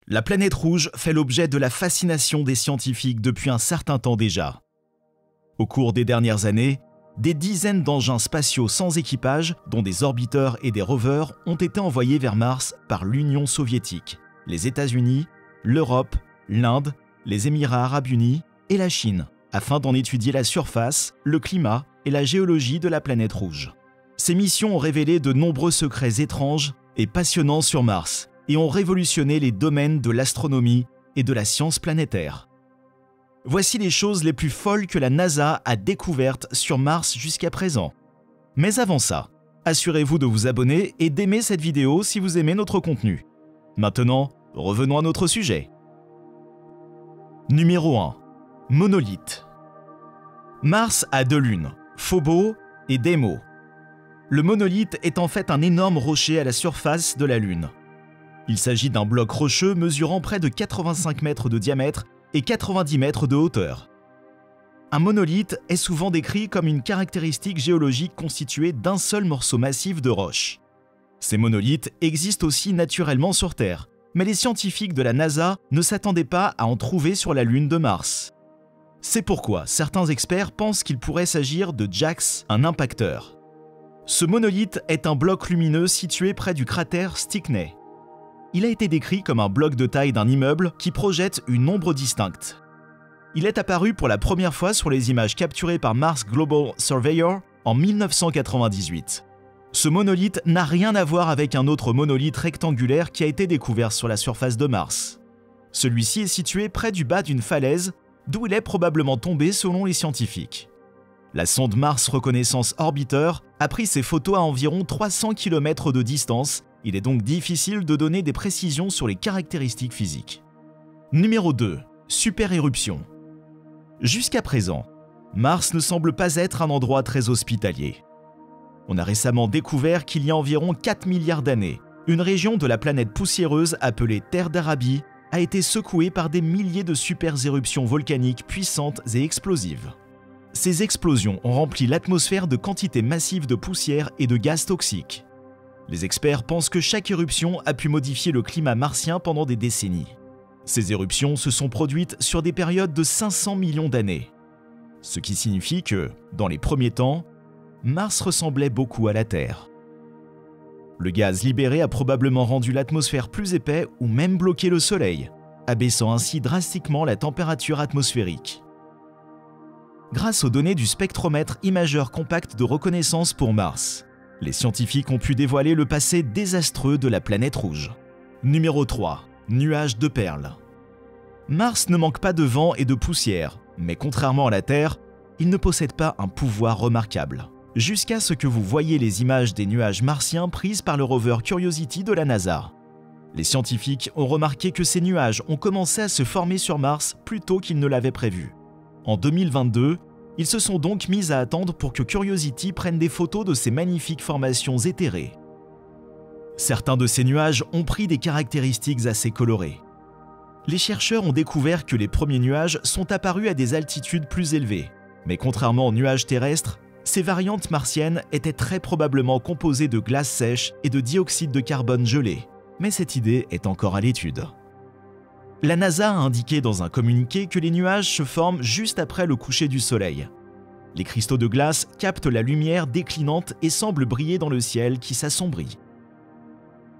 La planète rouge fait l'objet de la fascination des scientifiques depuis un certain temps déjà. Au cours des dernières années, des dizaines d'engins spatiaux sans équipage, dont des orbiteurs et des rovers, ont été envoyés vers Mars par l'Union soviétique, les États-Unis, l'Europe, l'Inde, les Émirats arabes unis et la Chine, afin d'en étudier la surface, le climat et la géologie de la planète rouge. Ces missions ont révélé de nombreux secrets étranges et passionnants sur Mars et ont révolutionné les domaines de l'astronomie et de la science planétaire. Voici les choses les plus folles que la NASA a découvertes sur Mars jusqu'à présent. Mais avant ça, assurez-vous de vous abonner et d'aimer cette vidéo si vous aimez notre contenu. Maintenant, revenons à notre sujet. Numéro 1. Monolithe. Mars a deux lunes, Phobos et Deimos. Le monolithe est en fait un énorme rocher à la surface de la Lune. Il s'agit d'un bloc rocheux mesurant près de 85 mètres de diamètre et 90 mètres de hauteur. Un monolithe est souvent décrit comme une caractéristique géologique constituée d'un seul morceau massif de roche. Ces monolithes existent aussi naturellement sur Terre, mais les scientifiques de la NASA ne s'attendaient pas à en trouver sur la Lune de Mars. C'est pourquoi certains experts pensent qu'il pourrait s'agir de JAXA, un impacteur. Ce monolithe est un bloc lumineux situé près du cratère Stickney. Il a été décrit comme un bloc de taille d'un immeuble qui projette une ombre distincte. Il est apparu pour la première fois sur les images capturées par Mars Global Surveyor en 1998. Ce monolithe n'a rien à voir avec un autre monolithe rectangulaire qui a été découvert sur la surface de Mars. Celui-ci est situé près du bas d'une falaise, d'où il est probablement tombé selon les scientifiques. La sonde Mars Reconnaissance Orbiter a pris ces photos à environ 300 km de distance. Il est donc difficile de donner des précisions sur les caractéristiques physiques. Numéro 2. Super-éruption. Jusqu'à présent, Mars ne semble pas être un endroit très hospitalier. On a récemment découvert qu'il y a environ 4 milliards d'années, une région de la planète poussiéreuse appelée Terre d'Arabie a été secouée par des milliers de super-éruptions volcaniques puissantes et explosives. Ces explosions ont rempli l'atmosphère de quantités massives de poussière et de gaz toxiques. Les experts pensent que chaque éruption a pu modifier le climat martien pendant des décennies. Ces éruptions se sont produites sur des périodes de 500 millions d'années. Ce qui signifie que, dans les premiers temps, Mars ressemblait beaucoup à la Terre. Le gaz libéré a probablement rendu l'atmosphère plus épais ou même bloqué le Soleil, abaissant ainsi drastiquement la température atmosphérique. Grâce aux données du spectromètre imageur compact de reconnaissance pour Mars, les scientifiques ont pu dévoiler le passé désastreux de la planète rouge. Numéro 3. Nuages de perles. Mars ne manque pas de vent et de poussière, mais contrairement à la Terre, il ne possède pas un pouvoir remarquable. Jusqu'à ce que vous voyiez les images des nuages martiens prises par le rover Curiosity de la NASA. Les scientifiques ont remarqué que ces nuages ont commencé à se former sur Mars plus tôt qu'ils ne l'avaient prévu. En 2022, ils se sont donc mis à attendre pour que Curiosity prenne des photos de ces magnifiques formations éthérées. Certains de ces nuages ont pris des caractéristiques assez colorées. Les chercheurs ont découvert que les premiers nuages sont apparus à des altitudes plus élevées, mais contrairement aux nuages terrestres, ces variantes martiennes étaient très probablement composées de glace sèche et de dioxyde de carbone gelé, mais cette idée est encore à l'étude. La NASA a indiqué dans un communiqué que les nuages se forment juste après le coucher du soleil. Les cristaux de glace captent la lumière déclinante et semblent briller dans le ciel qui s'assombrit.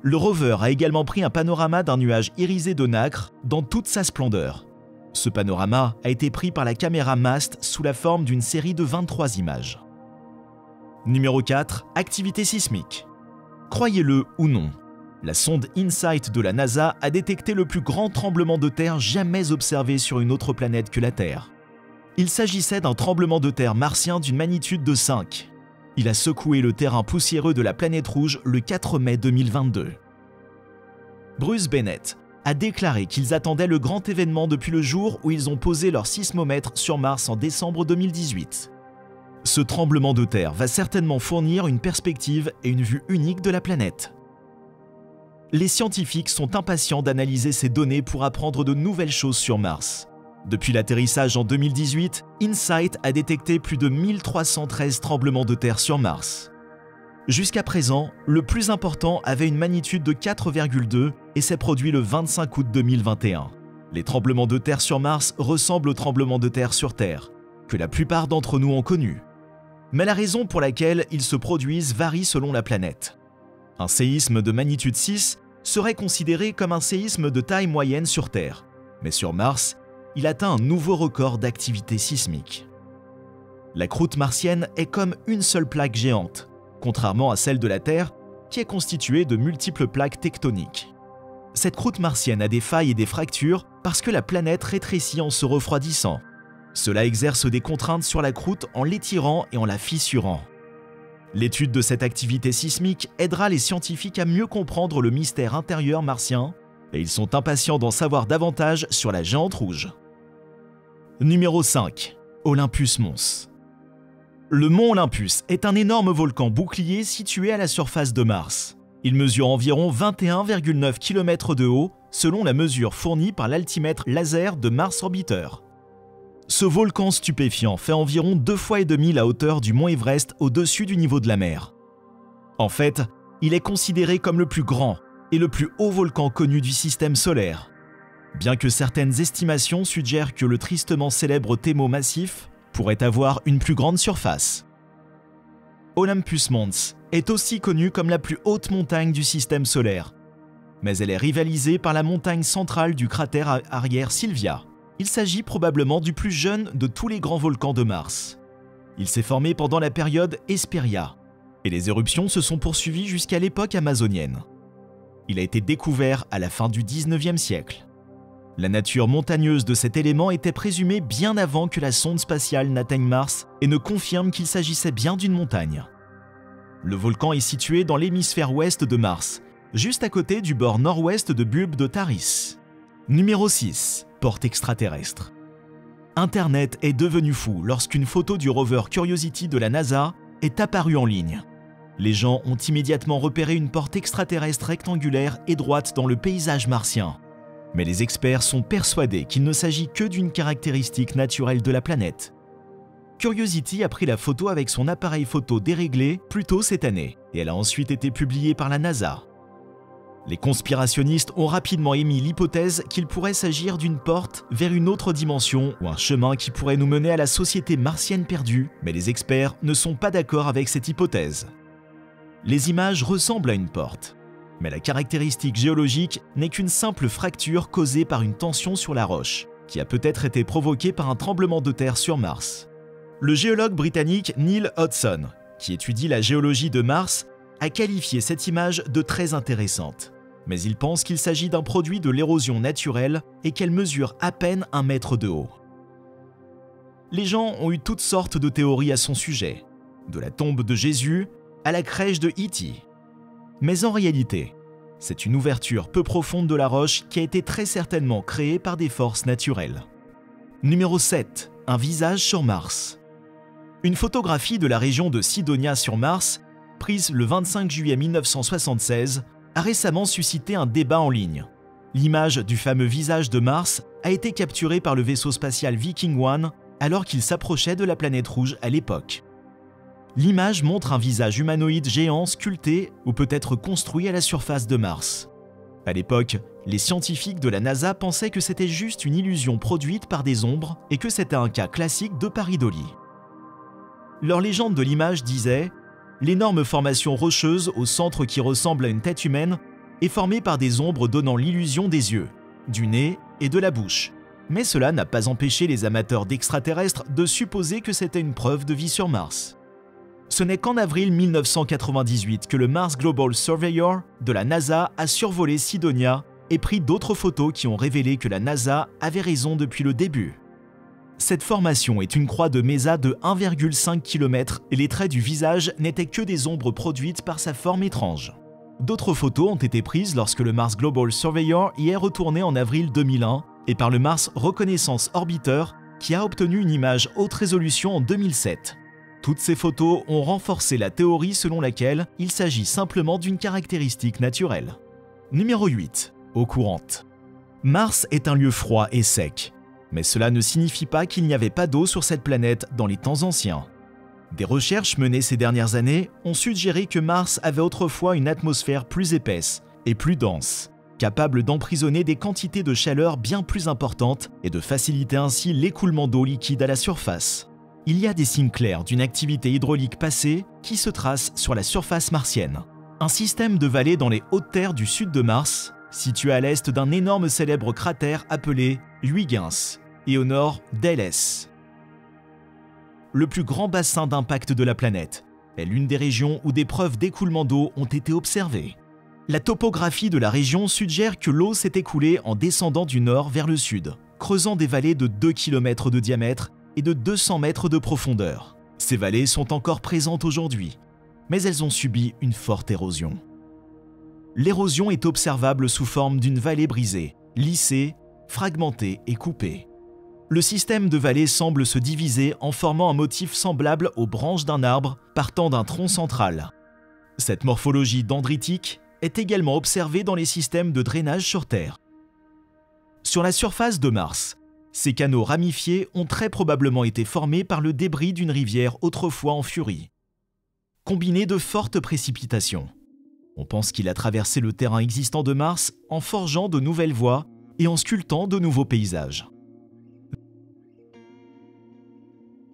Le rover a également pris un panorama d'un nuage irisé de nacre dans toute sa splendeur. Ce panorama a été pris par la caméra MAST sous la forme d'une série de 23 images. Numéro 4. Activité sismique. Croyez-le ou non, la sonde InSight de la NASA a détecté le plus grand tremblement de terre jamais observé sur une autre planète que la Terre. Il s'agissait d'un tremblement de terre martien d'une magnitude de 5. Il a secoué le terrain poussiéreux de la planète rouge le 4 mai 2022. Bruce Bennett a déclaré qu'ils attendaient le grand événement depuis le jour où ils ont posé leur sismomètre sur Mars en décembre 2018. Ce tremblement de terre va certainement fournir une perspective et une vue unique de la planète. Les scientifiques sont impatients d'analyser ces données pour apprendre de nouvelles choses sur Mars. Depuis l'atterrissage en 2018, InSight a détecté plus de 1313 tremblements de terre sur Mars. Jusqu'à présent, le plus important avait une magnitude de 4,2 et s'est produit le 25 août 2021. Les tremblements de terre sur Mars ressemblent aux tremblements de terre sur Terre, que la plupart d'entre nous ont connus. Mais la raison pour laquelle ils se produisent varie selon la planète. Un séisme de magnitude 6 serait considéré comme un séisme de taille moyenne sur Terre, mais sur Mars, il atteint un nouveau record d'activité sismique. La croûte martienne est comme une seule plaque géante, contrairement à celle de la Terre, qui est constituée de multiples plaques tectoniques. Cette croûte martienne a des failles et des fractures parce que la planète rétrécit en se refroidissant. Cela exerce des contraintes sur la croûte en l'étirant et en la fissurant. L'étude de cette activité sismique aidera les scientifiques à mieux comprendre le mystère intérieur martien, et ils sont impatients d'en savoir davantage sur la géante rouge. Numéro 5. Olympus Mons. Le mont Olympus est un énorme volcan bouclier situé à la surface de Mars. Il mesure environ 21,9 km de haut, selon la mesure fournie par l'altimètre laser de Mars Orbiter. Ce volcan stupéfiant fait environ 2,5 fois la hauteur du mont Everest au-dessus du niveau de la mer. En fait, il est considéré comme le plus grand et le plus haut volcan connu du système solaire. Bien que certaines estimations suggèrent que le tristement célèbre Thémo massif pourrait avoir une plus grande surface. Olympus Mons est aussi connue comme la plus haute montagne du système solaire, mais elle est rivalisée par la montagne centrale du cratère arrière Sylvia. Il s'agit probablement du plus jeune de tous les grands volcans de Mars. Il s'est formé pendant la période Hesperia, et les éruptions se sont poursuivies jusqu'à l'époque amazonienne. Il a été découvert à la fin du 19e siècle. La nature montagneuse de cet élément était présumée bien avant que la sonde spatiale n'atteigne Mars et ne confirme qu'il s'agissait bien d'une montagne. Le volcan est situé dans l'hémisphère ouest de Mars, juste à côté du bord nord-ouest de Bulbe de Taris. Numéro 6. Porte extraterrestre. Internet est devenu fou lorsqu'une photo du rover Curiosity de la NASA est apparue en ligne. Les gens ont immédiatement repéré une porte extraterrestre rectangulaire et droite dans le paysage martien. Mais les experts sont persuadés qu'il ne s'agit que d'une caractéristique naturelle de la planète. Curiosity a pris la photo avec son appareil photo déréglé plus tôt cette année, et elle a ensuite été publiée par la NASA. Les conspirationnistes ont rapidement émis l'hypothèse qu'il pourrait s'agir d'une porte vers une autre dimension ou un chemin qui pourrait nous mener à la société martienne perdue, mais les experts ne sont pas d'accord avec cette hypothèse. Les images ressemblent à une porte, mais la caractéristique géologique n'est qu'une simple fracture causée par une tension sur la roche, qui a peut-être été provoquée par un tremblement de terre sur Mars. Le géologue britannique Neil Hodgson, qui étudie la géologie de Mars, a qualifié cette image de très intéressante, mais il pense qu'il s'agit d'un produit de l'érosion naturelle et qu'elle mesure à peine 1 mètre de haut. Les gens ont eu toutes sortes de théories à son sujet, de la tombe de Jésus à la crèche de E.T. Mais en réalité, c'est une ouverture peu profonde de la roche qui a été très certainement créée par des forces naturelles. Numéro 7. Un visage sur Mars. Une photographie de la région de Cydonia sur Mars, prise le 25 juillet 1976, a récemment suscité un débat en ligne. L'image du fameux visage de Mars a été capturée par le vaisseau spatial Viking 1 alors qu'il s'approchait de la planète rouge à l'époque. L'image montre un visage humanoïde géant sculpté ou peut-être construit à la surface de Mars. À l'époque, les scientifiques de la NASA pensaient que c'était juste une illusion produite par des ombres et que c'était un cas classique de pareidolie. Leur légende de l'image disait « L'énorme formation rocheuse au centre qui ressemble à une tête humaine est formée par des ombres donnant l'illusion des yeux, du nez et de la bouche. Mais cela n'a pas empêché les amateurs d'extraterrestres de supposer que c'était une preuve de vie sur Mars. » Ce n'est qu'en avril 1998 que le Mars Global Surveyor de la NASA a survolé Cydonia et pris d'autres photos qui ont révélé que la NASA avait raison depuis le début. Cette formation est une croix de Mesa de 1,5 km et les traits du visage n'étaient que des ombres produites par sa forme étrange. D'autres photos ont été prises lorsque le Mars Global Surveyor y est retourné en avril 2001 et par le Mars Reconnaissance Orbiter qui a obtenu une image haute résolution en 2007. Toutes ces photos ont renforcé la théorie selon laquelle il s'agit simplement d'une caractéristique naturelle. Numéro 8. Eau courante. Mars est un lieu froid et sec, mais cela ne signifie pas qu'il n'y avait pas d'eau sur cette planète dans les temps anciens. Des recherches menées ces dernières années ont suggéré que Mars avait autrefois une atmosphère plus épaisse et plus dense, capable d'emprisonner des quantités de chaleur bien plus importantes et de faciliter ainsi l'écoulement d'eau liquide à la surface. Il y a des signes clairs d'une activité hydraulique passée qui se tracent sur la surface martienne. Un système de vallées dans les hautes terres du sud de Mars, situé à l'est d'un énorme célèbre cratère appelé Huygens, et au nord d'Ls. Le plus grand bassin d'impact de la planète est l'une des régions où des preuves d'écoulement d'eau ont été observées. La topographie de la région suggère que l'eau s'est écoulée en descendant du nord vers le sud, creusant des vallées de 2 km de diamètre et de 200 mètres de profondeur. Ces vallées sont encore présentes aujourd'hui, mais elles ont subi une forte érosion. L'érosion est observable sous forme d'une vallée brisée, lissée, fragmentée et coupée. Le système de vallées semble se diviser en formant un motif semblable aux branches d'un arbre partant d'un tronc central. Cette morphologie dendritique est également observée dans les systèmes de drainage sur Terre. Sur la surface de Mars, ces canaux ramifiés ont très probablement été formés par le débris d'une rivière autrefois en furie, combiné de fortes précipitations. On pense qu'il a traversé le terrain existant de Mars en forgeant de nouvelles voies et en sculptant de nouveaux paysages.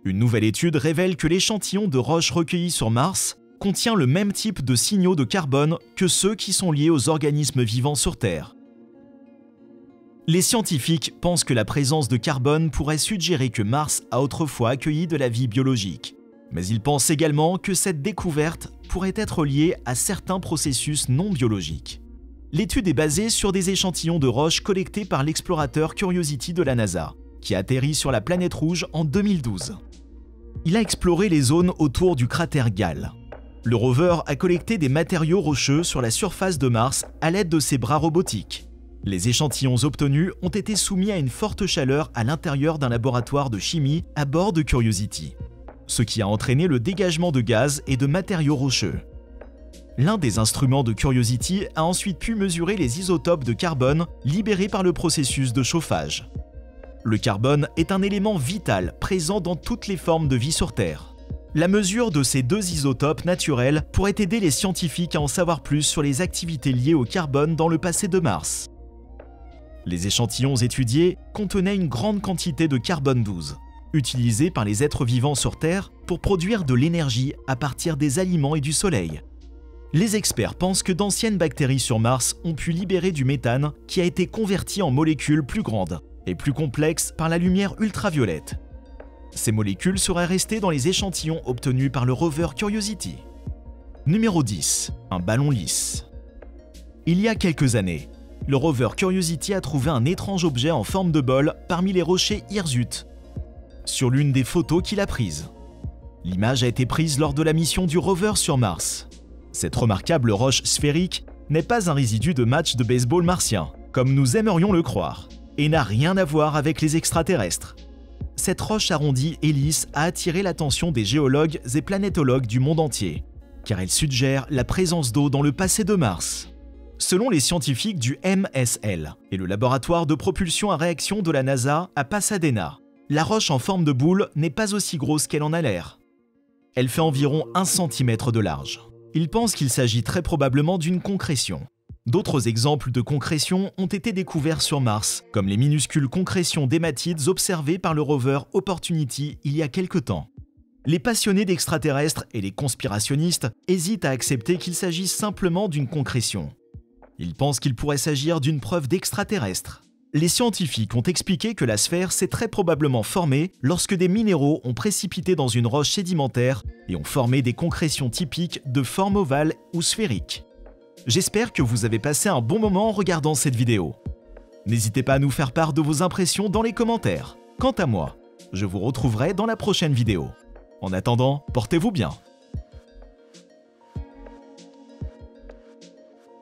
Une nouvelle étude révèle que l'échantillon de roches recueillis sur Mars contient le même type de signaux de carbone que ceux qui sont liés aux organismes vivants sur Terre. Les scientifiques pensent que la présence de carbone pourrait suggérer que Mars a autrefois accueilli de la vie biologique. Mais ils pensent également que cette découverte pourrait être liée à certains processus non biologiques. L'étude est basée sur des échantillons de roches collectés par l'explorateur Curiosity de la NASA, qui a atterri sur la planète rouge en 2012. Il a exploré les zones autour du cratère Gale. Le rover a collecté des matériaux rocheux sur la surface de Mars à l'aide de ses bras robotiques. Les échantillons obtenus ont été soumis à une forte chaleur à l'intérieur d'un laboratoire de chimie à bord de Curiosity, ce qui a entraîné le dégagement de gaz et de matériaux rocheux. L'un des instruments de Curiosity a ensuite pu mesurer les isotopes de carbone libérés par le processus de chauffage. Le carbone est un élément vital présent dans toutes les formes de vie sur Terre. La mesure de ces deux isotopes naturels pourrait aider les scientifiques à en savoir plus sur les activités liées au carbone dans le passé de Mars. Les échantillons étudiés contenaient une grande quantité de carbone 12, utilisé par les êtres vivants sur Terre pour produire de l'énergie à partir des aliments et du soleil. Les experts pensent que d'anciennes bactéries sur Mars ont pu libérer du méthane qui a été converti en molécules plus grandes et plus complexes par la lumière ultraviolette. Ces molécules seraient restées dans les échantillons obtenus par le rover Curiosity. Numéro 10. Un ballon lisse. Il y a quelques années, le rover Curiosity a trouvé un étrange objet en forme de bol parmi les rochers Hirsute, sur l'une des photos qu'il a prises. L'image a été prise lors de la mission du rover sur Mars. Cette remarquable roche sphérique n'est pas un résidu de match de baseball martien, comme nous aimerions le croire, et n'a rien à voir avec les extraterrestres. Cette roche arrondie et lisse a attiré l'attention des géologues et planétologues du monde entier, car elle suggère la présence d'eau dans le passé de Mars. Selon les scientifiques du MSL et le laboratoire de propulsion à réaction de la NASA à Pasadena, la roche en forme de boule n'est pas aussi grosse qu'elle en a l'air. Elle fait environ 1 cm de large. Ils pensent qu'il s'agit très probablement d'une concrétion. D'autres exemples de concrétion ont été découverts sur Mars, comme les minuscules concrétions d'hématites observées par le rover Opportunity il y a quelque temps. Les passionnés d'extraterrestres et les conspirationnistes hésitent à accepter qu'il s'agisse simplement d'une concrétion. Ils pensent qu'il pourrait s'agir d'une preuve d'extraterrestre. Les scientifiques ont expliqué que la sphère s'est très probablement formée lorsque des minéraux ont précipité dans une roche sédimentaire et ont formé des concrétions typiques de forme ovale ou sphérique. J'espère que vous avez passé un bon moment en regardant cette vidéo. N'hésitez pas à nous faire part de vos impressions dans les commentaires. Quant à moi, je vous retrouverai dans la prochaine vidéo. En attendant, portez-vous bien.